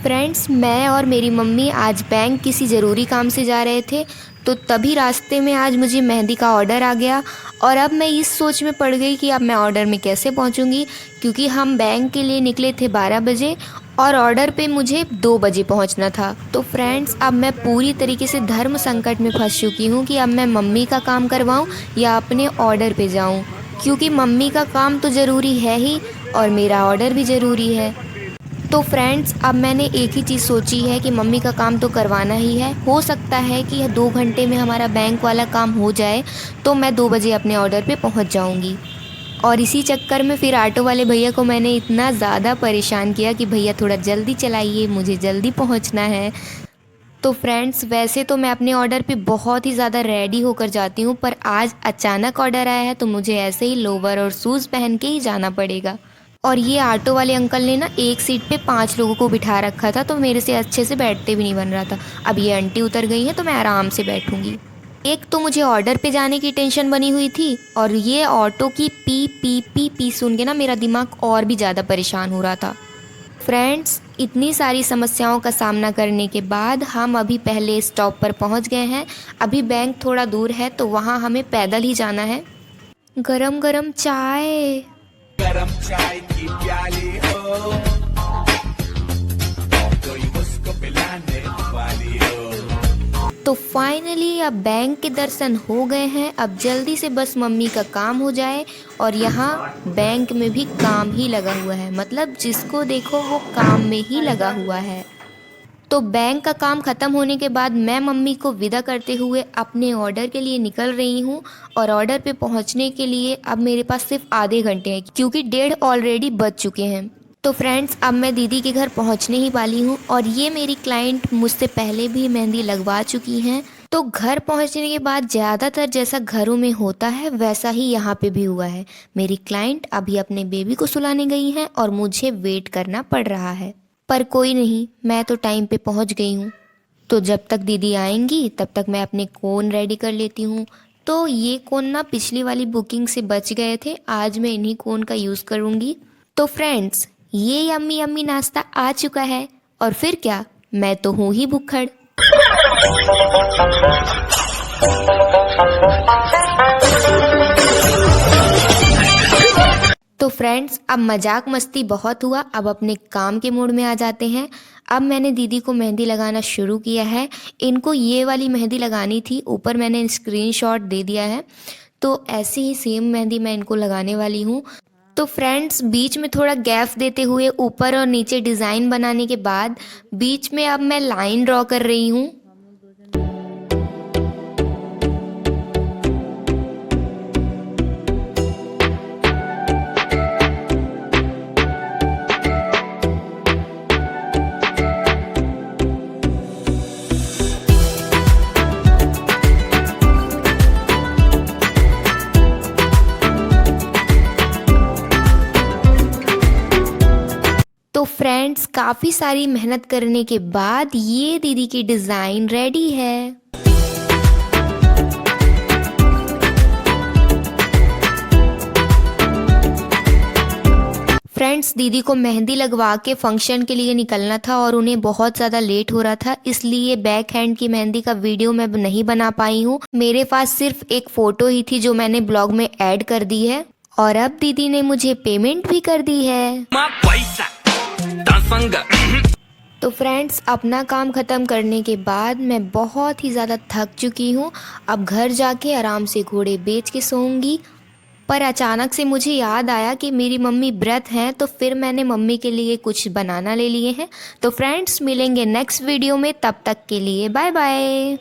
Friends, मैं और मेरी मम्मी आज बैंक किसी ज़रूरी काम से जा रहे थे, तो तभी रास्ते में आज मुझे मेहंदी का ऑर्डर आ गया। और अब मैं इस सोच में पड़ गई कि अब मैं ऑर्डर में कैसे पहुंचूंगी, क्योंकि हम बैंक के लिए निकले थे 12 बजे और ऑर्डर पे मुझे 2 बजे पहुंचना था। तो फ्रेंड्स, अब मैं पूरी तरीके से धर्म संकट में फंस चुकी हूँ कि अब मैं मम्मी का काम करवाऊँ या अपने ऑर्डर पे जाऊँ, क्योंकि मम्मी का काम तो ज़रूरी है ही और मेरा ऑर्डर भी ज़रूरी है। तो फ्रेंड्स, अब मैंने एक ही चीज़ सोची है कि मम्मी का काम तो करवाना ही है। हो सकता है कि 2 घंटे में हमारा बैंक वाला काम हो जाए, तो मैं 2 बजे अपने ऑर्डर पे पहुंच जाऊंगी। और इसी चक्कर में फिर ऑटो वाले भैया को मैंने इतना ज़्यादा परेशान किया कि भैया थोड़ा जल्दी चलाइए, मुझे जल्दी पहुंचना है। तो फ्रेंड्स, वैसे तो मैं अपने ऑर्डर पे बहुत ही ज़्यादा रेडी होकर जाती हूँ, पर आज अचानक ऑर्डर आया है तो मुझे ऐसे ही लोवर और शूज़ पहन के ही जाना पड़ेगा। और ये ऑटो वाले अंकल ने ना एक सीट पे 5 लोगों को बिठा रखा था, तो मेरे से अच्छे से बैठते भी नहीं बन रहा था। अब ये आंटी उतर गई है तो मैं आराम से बैठूंगी। एक तो मुझे ऑर्डर पे जाने की टेंशन बनी हुई थी, और ये ऑटो की पी पी पी पी सुन के ना मेरा दिमाग और भी ज़्यादा परेशान हो रहा था। फ्रेंड्स, इतनी सारी समस्याओं का सामना करने के बाद हम अभी पहले स्टॉप पर पहुंच गए हैं। अभी बैंक थोड़ा दूर है तो वहां हमें पैदल ही जाना है। गरम गरम चाय। गरम चाय की प्याली हो, कोई मुझको पिलाने वाली हो। तो फाइनली अब बैंक के दर्शन हो गए हैं। अब जल्दी से बस मम्मी का काम हो जाए। और यहाँ बैंक में भी काम ही लगा हुआ है, मतलब जिसको देखो वो काम में ही लगा हुआ है। तो बैंक का काम ख़त्म होने के बाद मैं मम्मी को विदा करते हुए अपने ऑर्डर के लिए निकल रही हूँ। और ऑर्डर पे पहुँचने के लिए अब मेरे पास सिर्फ आधे घंटे हैं, क्योंकि 1:30 ऑलरेडी बज चुके हैं। तो फ्रेंड्स, अब मैं दीदी के घर पहुँचने ही वाली हूँ। और ये मेरी क्लाइंट मुझसे पहले भी मेहंदी लगवा चुकी हैं। तो घर पहुँचने के बाद ज़्यादातर जैसा घरों में होता है वैसा ही यहाँ पे भी हुआ है। मेरी क्लाइंट अभी अपने बेबी को सुलाने गई हैं और मुझे वेट करना पड़ रहा है, पर कोई नहीं, मैं तो टाइम पे पहुंच गई हूँ। तो जब तक दीदी आएंगी तब तक मैं अपने कोन रेडी कर लेती हूँ। तो ये कोन ना पिछली वाली बुकिंग से बच गए थे, आज मैं इन्हीं कोन का यूज़ करूँगी। तो फ्रेंड्स, ये यम्मी यम्मी नाश्ता आ चुका है, और फिर क्या, मैं तो हूँ ही भुक्खड़। तो फ्रेंड्स, अब मजाक मस्ती बहुत हुआ, अब अपने काम के मूड में आ जाते हैं। अब मैंने दीदी को मेहंदी लगाना शुरू किया है। इनको ये वाली मेहंदी लगानी थी, ऊपर मैंने स्क्रीनशॉट दे दिया है। तो ऐसे ही सेम मेहंदी मैं इनको लगाने वाली हूँ। तो फ्रेंड्स, बीच में थोड़ा गैप देते हुए ऊपर और नीचे डिज़ाइन बनाने के बाद बीच में अब मैं लाइन ड्रॉ कर रही हूँ। तो फ्रेंड्स, काफ़ी सारी मेहनत करने के बाद ये दीदी की डिज़ाइन रेडी है। फ्रेंड्स, दीदी को मेहंदी लगवा के फंक्शन के लिए निकलना था और उन्हें बहुत ज़्यादा लेट हो रहा था, इसलिए बैक हैंड की मेहंदी का वीडियो मैं नहीं बना पाई हूँ। मेरे पास सिर्फ एक फ़ोटो ही थी जो मैंने ब्लॉग में ऐड कर दी है। और अब दीदी ने मुझे पेमेंट भी कर दी है। तो फ्रेंड्स, अपना काम ख़त्म करने के बाद मैं बहुत ही ज़्यादा थक चुकी हूँ। अब घर जाके आराम से घोड़े बेच के सोऊंगी। पर अचानक से मुझे याद आया कि मेरी मम्मी व्रत हैं, तो फिर मैंने मम्मी के लिए कुछ बनाना ले लिए हैं। तो फ्रेंड्स, मिलेंगे नेक्स्ट वीडियो में, तब तक के लिए बाय बाय।